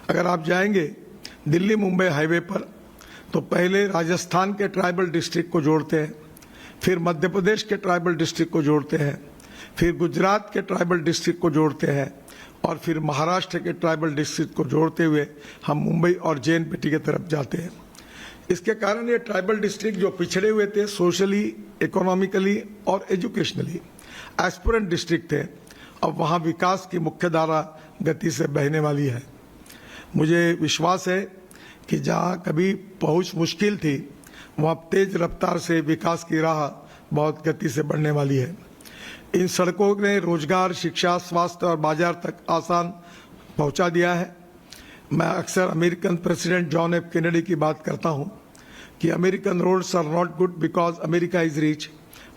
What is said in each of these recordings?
अगर आप जाएंगे दिल्ली मुंबई हाईवे पर तो पहले राजस्थान के ट्राइबल डिस्ट्रिक्ट को जोड़ते हैं, फिर मध्य प्रदेश के ट्राइबल डिस्ट्रिक्ट को जोड़ते हैं, फिर गुजरात के ट्राइबल डिस्ट्रिक्ट को जोड़ते हैं और फिर महाराष्ट्र के ट्राइबल डिस्ट्रिक्ट को जोड़ते हुए हम मुंबई और JNPT की तरफ जाते हैं। इसके कारण ये ट्राइबल डिस्ट्रिक्ट जो पिछड़े हुए थे सोशली, इकोनॉमिकली और एजुकेशनली, एस्पिरेंट डिस्ट्रिक्ट थे, अब वहाँ विकास की मुख्य धारा गति से बहने वाली है। मुझे विश्वास है कि जहाँ कभी पहुँच मुश्किल थी वहाँ तेज रफ्तार से विकास की राह बहुत गति से बढ़ने वाली है। इन सड़कों ने रोजगार, शिक्षा, स्वास्थ्य और बाजार तक आसान पहुंचा दिया है। मैं अक्सर American president John F Kennedy की बात करता हूं कि American roads are not good because America is rich,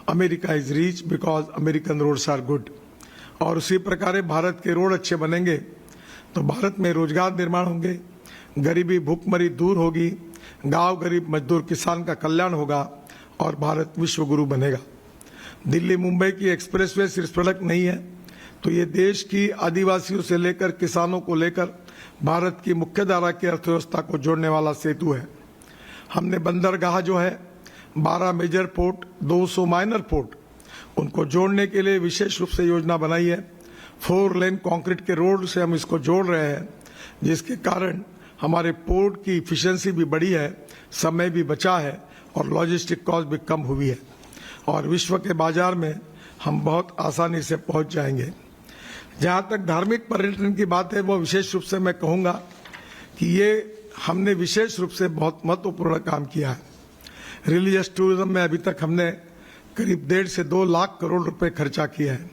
America is rich because American roads are good. और उसी प्रकार भारत के रोड अच्छे बनेंगे तो भारत में रोजगार निर्माण होंगे, गरीबी भूखमरी दूर होगी, गांव गरीब मजदूर किसान का कल्याण होगा और भारत विश्व गुरु बनेगा। दिल्ली मुंबई की एक्सप्रेसवे सिर्फ सड़क नहीं है, तो ये देश की आदिवासियों से लेकर किसानों को लेकर भारत की मुख्यधारा की अर्थव्यवस्था को जोड़ने वाला सेतु है। हमने बंदरगाह जो है 12 मेजर पोर्ट, 200 माइनर पोर्ट, उनको जोड़ने के लिए विशेष रूप से योजना बनाई है। 4 लेन कंक्रीट के रोड से हम इसको जोड़ रहे हैं, जिसके कारण हमारे पोर्ट की इफिशिएंसी भी बढ़ी है, समय भी बचा है और लॉजिस्टिक कॉस्ट भी कम हुई है और विश्व के बाजार में हम बहुत आसानी से पहुंच जाएंगे। जहां तक धार्मिक पर्यटन की बात है, वो विशेष रूप से मैं कहूंगा कि ये हमने विशेष रूप से बहुत महत्वपूर्ण काम किया है। रिलीजियस टूरिज्म में अभी तक हमने करीब 1.5 से 2 लाख करोड़ रुपए खर्चा किया है।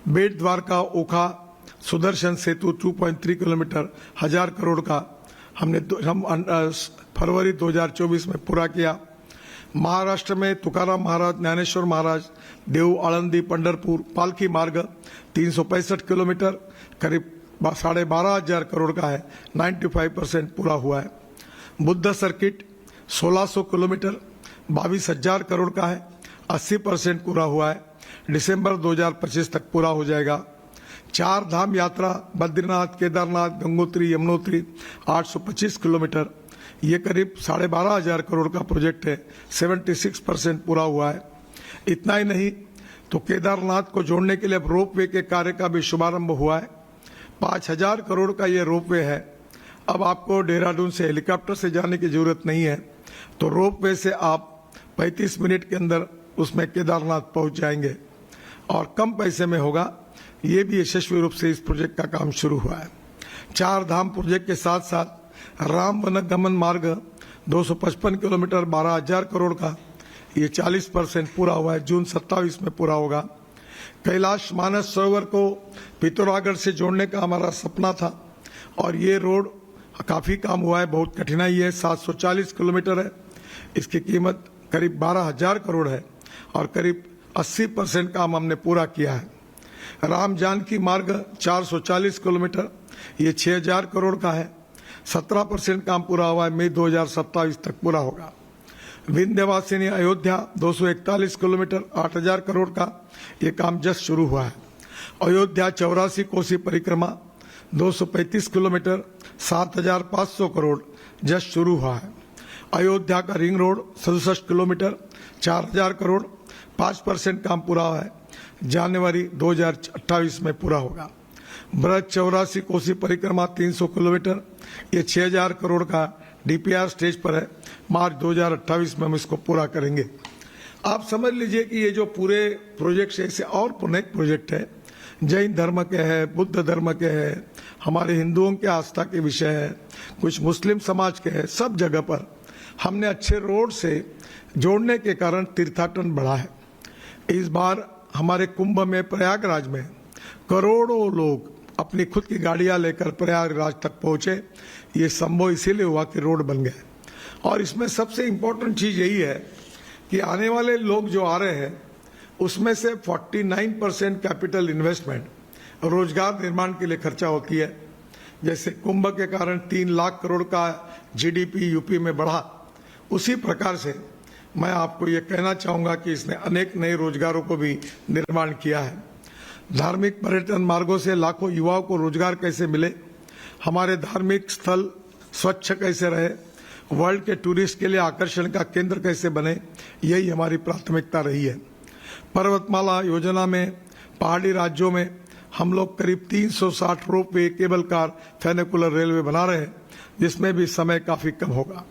बेट द्वारका ओखा सुदर्शन सेतु 2.3 किलोमीटर 1000 करोड़ का हम फरवरी 2024 में पूरा किया। महाराष्ट्र में तुकाराम महाराज, ज्ञानेश्वर महाराज, देव, आळंदी, पंढरपुर पालकी मार्ग 365 किलोमीटर करीब 12,500 करोड़ का है, 95% पूरा हुआ है। बुद्ध सर्किट 1600 किलोमीटर 22,000 करोड़ का है, 80% पूरा हुआ है, दिसंबर 2025 तक पूरा हो जाएगा। 4 धाम यात्रा बद्रीनाथ, केदारनाथ, गंगोत्री, यमुनोत्री 825 किलोमीटर, ये करीब 12,500 करोड़ का प्रोजेक्ट है, 76% पूरा हुआ है। इतना ही नहीं तो केदारनाथ को जोड़ने के लिए अब रोपवे के कार्य का भी शुभारंभ हुआ है। 5,000 करोड़ का ये रोपवे है। अब आपको देहरादून से हेलीकॉप्टर से जाने की जरूरत नहीं है, तो रोपवे से आप 35 मिनट के अंदर उसमें केदारनाथ पहुंच जाएंगे और कम पैसे में होगा। ये भी यशस्वी रूप से इस प्रोजेक्ट का काम शुरू हुआ है। 4 धाम प्रोजेक्ट के साथ साथ राम वन गमन मार्ग 255 किलोमीटर 12,000 करोड़ का, ये 40% पूरा हुआ है, जून 27 में पूरा होगा। कैलाश मानस सरोवर को पिथौरागढ़ से जोड़ने का हमारा सपना था और ये रोड काफी काम हुआ है, बहुत कठिनाई है, 740 किलोमीटर है, इसकी कीमत करीब 12,000 करोड़ है और करीब 80% काम हमने पूरा किया है। राम जानकी मार्ग 440 किलोमीटर, ये 6,000 करोड़ का है, 17% काम पूरा हुआ है, मई 2027 तक पूरा होगा। विंध्यवासिनी अयोध्या 241 किलोमीटर 8,000 करोड़ का, ये काम जस्ट शुरू हुआ है। अयोध्या 84 कोसी परिक्रमा 235 किलोमीटर 7,500 करोड़ जस्ट शुरू हुआ है। अयोध्या का रिंग रोड 67 किलोमीटर 4,000 करोड़, 5% काम पूरा हुआ है, जनवरी 2028 में पूरा होगा। ब्रज 84 कोसी परिक्रमा 300 किलोमीटर, ये 6,000 करोड़ का DPR स्टेज पर है, मार्च 2028 में हम इसको पूरा करेंगे। आप समझ लीजिए कि ये जो पूरे प्रोजेक्ट ऐसे और अनेक प्रोजेक्ट है, जैन धर्म के हैं, बुद्ध धर्म के हैं, हमारे हिंदुओं के आस्था के विषय है, कुछ मुस्लिम समाज के हैं, सब जगह पर हमने अच्छे रोड से जोड़ने के कारण तीर्थाटन बढ़ा है। इस बार हमारे कुंभ में प्रयागराज में करोड़ों लोग अपनी खुद की गाड़ियां लेकर प्रयागराज तक पहुंचे। ये संभव इसीलिए हुआ कि रोड बन गए। और इसमें सबसे इम्पोर्टेंट चीज यही है कि आने वाले लोग जो आ रहे हैं उसमें से 49% कैपिटल इन्वेस्टमेंट रोजगार निर्माण के लिए खर्चा होती है। जैसे कुंभ के कारण 3 लाख करोड़ का GDP यूपी में बढ़ा, उसी प्रकार से मैं आपको ये कहना चाहूंगा कि इसने अनेक नए रोजगारों को भी निर्माण किया है। धार्मिक पर्यटन मार्गों से लाखों युवाओं को रोजगार कैसे मिले, हमारे धार्मिक स्थल स्वच्छ कैसे रहे, वर्ल्ड के टूरिस्ट के लिए आकर्षण का केंद्र कैसे बने, यही हमारी प्राथमिकता रही है। पर्वतमाला योजना में पहाड़ी राज्यों में हम लोग करीब 360 रोपवे, केबल कार, फेनिकुलर रेलवे बना रहे हैं, जिसमें भी समय काफी कम होगा।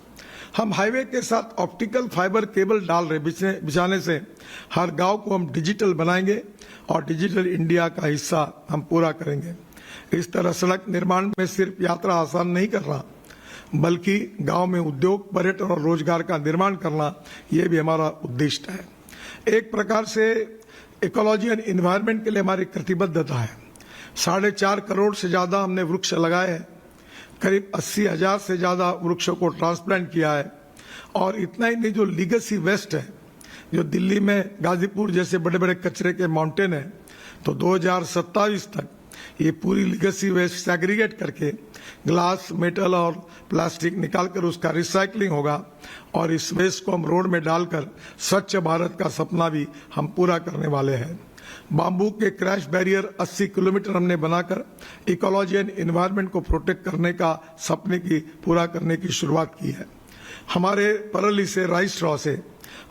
हम हाईवे के साथ ऑप्टिकल फाइबर केबल डाल रहे, बिछाने से हर गांव को हम डिजिटल बनाएंगे और डिजिटल इंडिया का हिस्सा हम पूरा करेंगे। इस तरह सड़क निर्माण में सिर्फ यात्रा आसान नहीं करना, बल्कि गांव में उद्योग, पर्यटन और रोजगार का निर्माण करना, ये भी हमारा उद्देश्य है। एक प्रकार से इकोलॉजी एंड इन्वायरमेंट के लिए हमारी प्रतिबद्धता है। 4.5 करोड़ से ज्यादा हमने वृक्ष लगाए हैं, करीब 80,000 से ज्यादा वृक्षों को ट्रांसप्लांट किया है। और इतना ही नहीं, जो लीगेसी वेस्ट है, जो दिल्ली में गाजीपुर जैसे बड़े बड़े कचरे के माउंटेन है, तो 2027 तक ये पूरी लीगेसी वेस्ट सेग्रीगेट करके ग्लास, मेटल और प्लास्टिक निकालकर उसका रिसाइकलिंग होगा और इस वेस्ट को हम रोड में डालकर स्वच्छ भारत का सपना भी हम पूरा करने वाले हैं। बाम्बू के क्रैश बैरियर 80 किलोमीटर हमने बनाकर इकोलॉजी एंड एनवायरनमेंट को प्रोटेक्ट करने का सपने की पूरा करने की शुरुआत की है। हमारे परली से राइस स्ट्रॉ से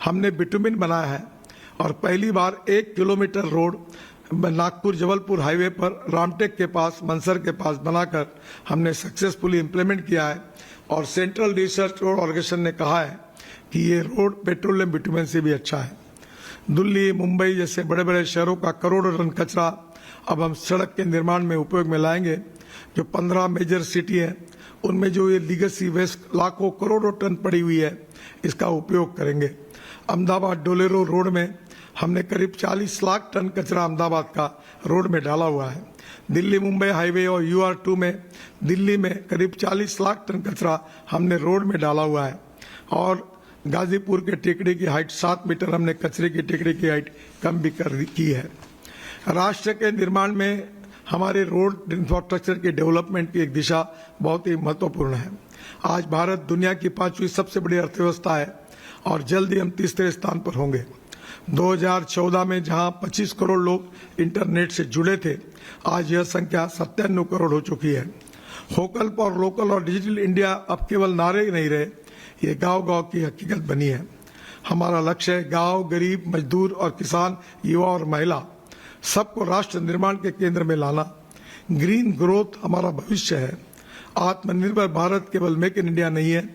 हमने बिटुमिन बनाया है और पहली बार 1 kilometre road Nagpur Jabalpur highway पर रामटेक के पास, मनसर के पास बनाकर हमने सक्सेसफुली इम्प्लीमेंट किया है। और सेंट्रल रिसर्च रोड ऑर्गेनाइजेशन ने कहा है कि ये रोड पेट्रोलियम बिटुमिन से भी अच्छा है। दिल्ली, मुंबई जैसे बड़े बड़े शहरों का करोड़ों टन कचरा अब हम सड़क के निर्माण में उपयोग में लाएंगे। जो 15 मेजर सिटी है, उनमें जो ये लीगेसी वेस्ट लाखों करोड़ों टन पड़ी हुई है, इसका उपयोग करेंगे। अहमदाबाद डोलेरो रोड में हमने करीब 40 लाख टन कचरा अहमदाबाद का रोड में डाला हुआ है। दिल्ली मुंबई हाईवे और UR2 में दिल्ली में करीब 40 लाख टन कचरा हमने रोड में डाला हुआ है। और गाजीपुर के टेकड़ी की हाइट 7 मीटर हमने कचरे की टेकड़ी की हाइट कम भी कर की है। राष्ट्र के निर्माण में हमारे रोड इंफ्रास्ट्रक्चर के डेवलपमेंट की एक दिशा बहुत ही महत्वपूर्ण है। आज भारत दुनिया की 5वीं सबसे बड़ी अर्थव्यवस्था है और जल्द ही हम तीसरे स्थान पर होंगे। 2014 में जहां 25 करोड़ लोग इंटरनेट से जुड़े थे, आज यह संख्या 97 करोड़ हो चुकी है। वोकल फॉर लोकल और डिजिटल इंडिया अब केवल नारे ही नहीं रहे, ये गांव-गांव की हकीकत बनी है। हमारा लक्ष्य है गांव, गरीब, मजदूर और किसान, युवा और महिला सबको राष्ट्र निर्माण के केंद्र में लाना। ग्रीन ग्रोथ हमारा भविष्य है। आत्मनिर्भर भारत केवल मेक इन इंडिया नहीं है,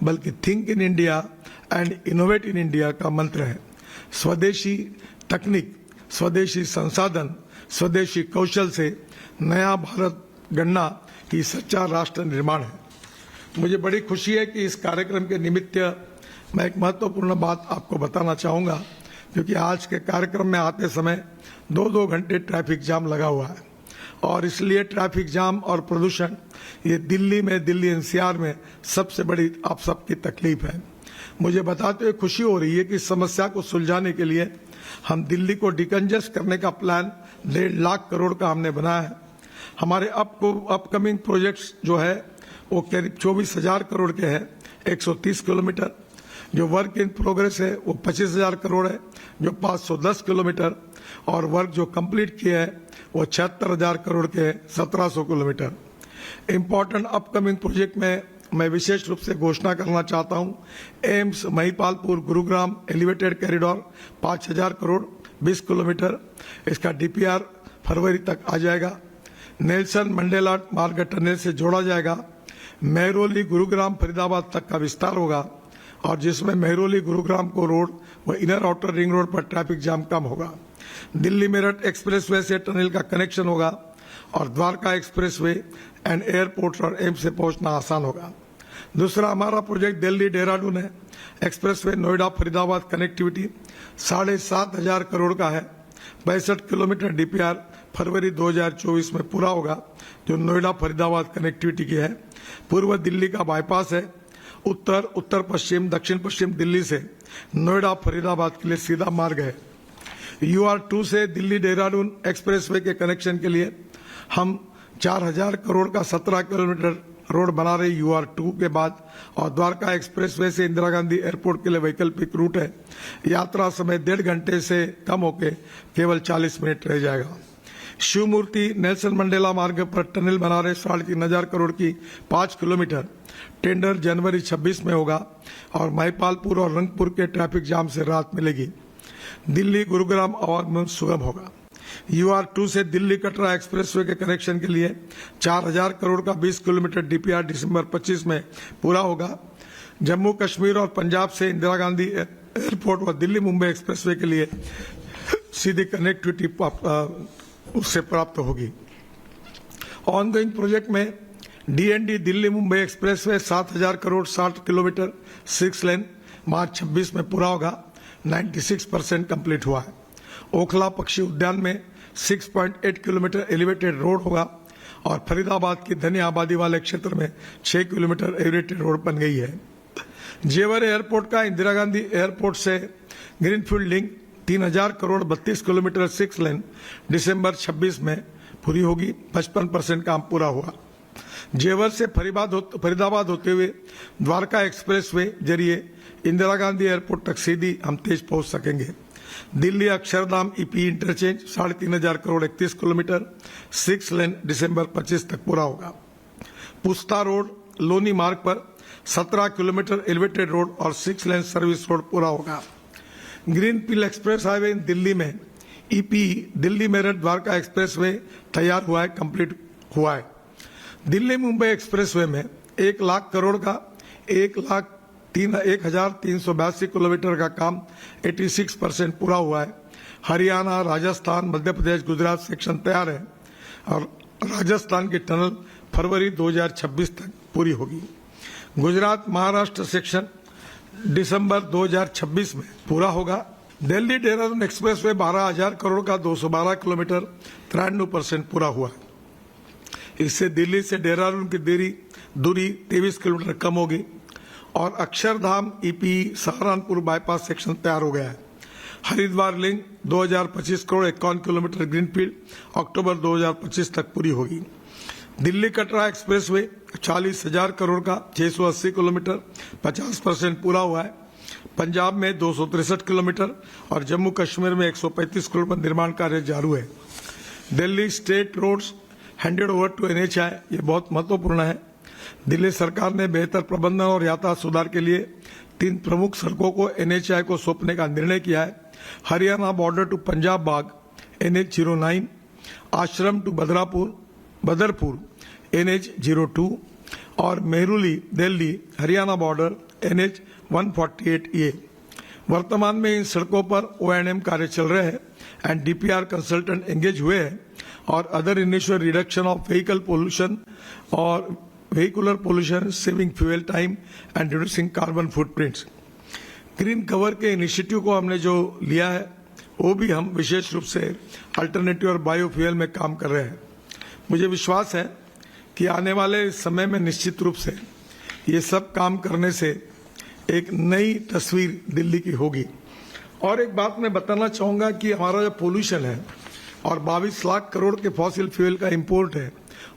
बल्कि think in India and innovate in India का मंत्र है। स्वदेशी तकनीक, स्वदेशी संसाधन, स्वदेशी कौशल से नया भारत गढ़ना ही सच्चा राष्ट्र निर्माण है। मुझे बड़ी खुशी है कि इस कार्यक्रम के निमित्त मैं एक महत्वपूर्ण बात आपको बताना चाहूंगा, क्योंकि आज के कार्यक्रम में आते समय 2-2 घंटे ट्रैफिक जाम लगा हुआ है और इसलिए ट्रैफिक जाम और प्रदूषण ये दिल्ली NCR में सबसे बड़ी आप सबकी तकलीफ है। मुझे बताते हुए खुशी हो रही है कि इस समस्या को सुलझाने के लिए हम दिल्ली को डिकंजेस्ट करने का प्लान 1.5 लाख करोड़ का हमने बनाया है। हमारे अपकमिंग प्रोजेक्ट्स जो है वो करीब 24,000 करोड़ के हैं, 130 किलोमीटर। जो वर्क इन प्रोग्रेस है वो 25,000 करोड़ है, जो 510 किलोमीटर। और वर्क जो कंप्लीट किया है वो 76,000 करोड़ के 1700 किलोमीटर। इम्पोर्टेंट अपकमिंग प्रोजेक्ट में मैं विशेष रूप से घोषणा करना चाहता हूं, AIIMS Mahipalpur Gurugram elevated corridor 5,000 crore 20 kilometre, इसका DPR फरवरी तक आ जाएगा। नेल्सन मंडेला मार्ग टनल से जोड़ा जाएगा। मेहरौली गुरुग्राम फरीदाबाद तक का विस्तार होगा और जिसमें मेहरौली गुरुग्राम को रोड व इनर आउटर रिंग रोड पर ट्रैफिक जाम कम होगा। दिल्ली मेरठ एक्सप्रेसवे से टनल का कनेक्शन होगा और द्वारका एक्सप्रेसवे एंड एयरपोर्ट और एम्स से पहुंचना आसान होगा। दूसरा हमारा प्रोजेक्ट दिल्ली देहरादून है। एक्सप्रेसवे नोएडा फरीदाबाद कनेक्टिविटी 7,500 करोड़ का है। 65 किलोमीटर DPR फरवरी 2024 में पूरा होगा, जो नोएडा फरीदाबाद कनेक्टिविटी की है। पूर्व दिल्ली का बाईपास है। उत्तर पश्चिम, दक्षिण पश्चिम दिल्ली से नोएडा फरीदाबाद के लिए सीधा मार्ग है। UR2 से दिल्ली देहरादून एक्सप्रेसवे के कनेक्शन के लिए हम 4,000 करोड़ का 17 किलोमीटर रोड बना रहे UR2 के बाद। और द्वारका एक्सप्रेसवे से इंदिरा गांधी एयरपोर्ट के लिए वैकल्पिक रूट है। यात्रा समय 1.5 घंटे से कम होकर केवल 40 मिनट रह जाएगा। शिव मूर्ति नेल्सन मंडेला मार्ग पर टनल बना रहे 3,500 करोड़ की 5 किलोमीटर टेंडर जनवरी 26 में होगा और महिपालपुर और रंगपुर के ट्रैफिक जाम से राहत मिलेगी। दिल्ली गुरुग्राम आवागमन सुगम होगा। UR2 से दिल्ली कटरा एक्सप्रेसवे के कनेक्शन के लिए 4,000 करोड़ का 20 किलोमीटर DPR दिसंबर 25 में पूरा होगा। जम्मू कश्मीर और पंजाब से इंदिरा गांधी एयरपोर्ट व दिल्ली मुंबई एक्सप्रेसवे के लिए सीधी कनेक्टिविटी उससे प्राप्त होगी। ऑनगोइंग प्रोजेक्ट में DND Delhi Mumbai expressway 7,000 crore 60 kilometre 6 लेन मार्च 26 में पूरा होगा। 96% कंप्लीट हुआ है। ओखला पक्षी उद्यान में 6.8 किलोमीटर एलिवेटेड रोड होगा और फरीदाबाद की घनी आबादी वाले क्षेत्र में 6 किलोमीटर एलिवेटेड रोड बन गई है। जेवर एयरपोर्ट का इंदिरा गांधी एयरपोर्ट से ग्रीनफील्ड लिंक 3,000 करोड़ 32 किलोमीटर 6 लेन दिसंबर 26 में पूरी होगी। 55% काम पूरा हुआ। जेवर से फरीदाबाद होते हुए द्वारका एक्सप्रेसवे जरिए इंदिरा गांधी एयरपोर्ट तक सीधी हम तेज पहुंच सकेंगे। Delhi Akshardham EP interchange 3,500 crore 31 kilometre 6 लेन दिसंबर 25 तक पूरा होगा। पुस्ता रोड लोनी मार्ग पर 17 किलोमीटर एलिवेटेड रोड और 6 लेन सर्विस रोड पूरा होगा। ग्रीन पील एक्सप्रेस हाईवे दिल्ली में EP दिल्ली मेरठ द्वारका एक्सप्रेसवे तैयार हुआ है, कंप्लीट हुआ है। दिल्ली मुंबई एक्सप्रेसवे में 1 लाख करोड़ का 1,0382 किलोमीटर का काम 86% पूरा हुआ है। हरियाणा, राजस्थान, मध्य प्रदेश, गुजरात सेक्शन तैयार है और राजस्थान की टनल फरवरी 2026 तक पूरी होगी। गुजरात महाराष्ट्र सेक्शन दिसंबर 2026 में पूरा होगा। दिल्ली देहरादून एक्सप्रेसवे 12,000 करोड़ का 212 किलोमीटर 93% पूरा हुआ है। इससे दिल्ली से देहरादून की दूरी 23 किलोमीटर कम होगी और Akshardham EP Saharanpur bypass section तैयार हो गया है। Haridwar link 2,025 crore 51 kilometre greenfield अक्टूबर 2025 तक पूरी होगी। दिल्ली कटरा एक्सप्रेसवे 40,000 करोड़ का 680 किलोमीटर 50% पूरा हुआ है। पंजाब में 263 किलोमीटर और जम्मू कश्मीर में 135 किलोमीटर निर्माण कार्य जारी है। Delhi state roads handed over to NHAI, ये बहुत महत्वपूर्ण है। दिल्ली सरकार ने बेहतर प्रबंधन और यातायात सुधार के लिए 3 प्रमुख सड़कों को NHAI को सौंपने का निर्णय किया है। Haryana border to Punjab Bagh NH09, Ashram to Badarpur NH02 और मेहरुली दिल्ली हरियाणा बॉर्डर NH148A। वर्तमान में इन सड़कों पर O&M कार्य चल रहे हैं एंड DPR कंसल्टेंट एंगेज हुए हैं और other initial reduction of vehicular pollution, saving fuel time and reducing carbon footprints। Green cover के इनिशिएटिव को हमने जो लिया है वो भी हम विशेष रूप से अल्टरनेटिव और बायोफ्यूल में काम कर रहे हैं। मुझे विश्वास है कि आने वाले समय में निश्चित रूप से ये सब काम करने से एक नई तस्वीर दिल्ली की होगी। और एक बात मैं बताना चाहूंगा कि हमारा जो पोल्यूशन है और 22 लाख करोड़ के फॉसिल फ्यूल का इंपोर्ट है,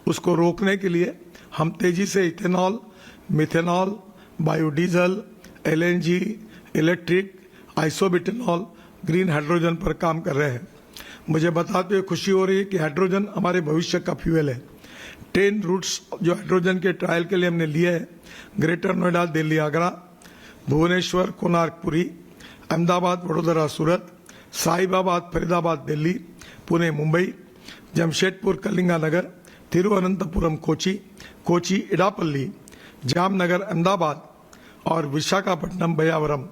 उसको रोकने के लिए हम तेजी से ethanol, methanol, biodiesel, LNG, electric, isobutanol, green hydrogen पर काम कर रहे हैं। मुझे बताते हुए खुशी हो रही है कि हाइड्रोजन हमारे भविष्य का फ्यूल है। 10 रूट्स जो हाइड्रोजन के ट्रायल के लिए हमने लिए है, ग्रेटर नोएडा दिल्ली आगरा, भुवनेश्वर कोणार्क पुरी, अहमदाबाद वडोदरा सूरत, साहिबाबाद फरीदाबाद दिल्ली, पुणे मुंबई, जमशेदपुर कलिंगानगर, तिरुवनंतपुरम कोची इडापल्ली, जामनगर अहमदाबाद और विशाखापट्टनम बयावरम।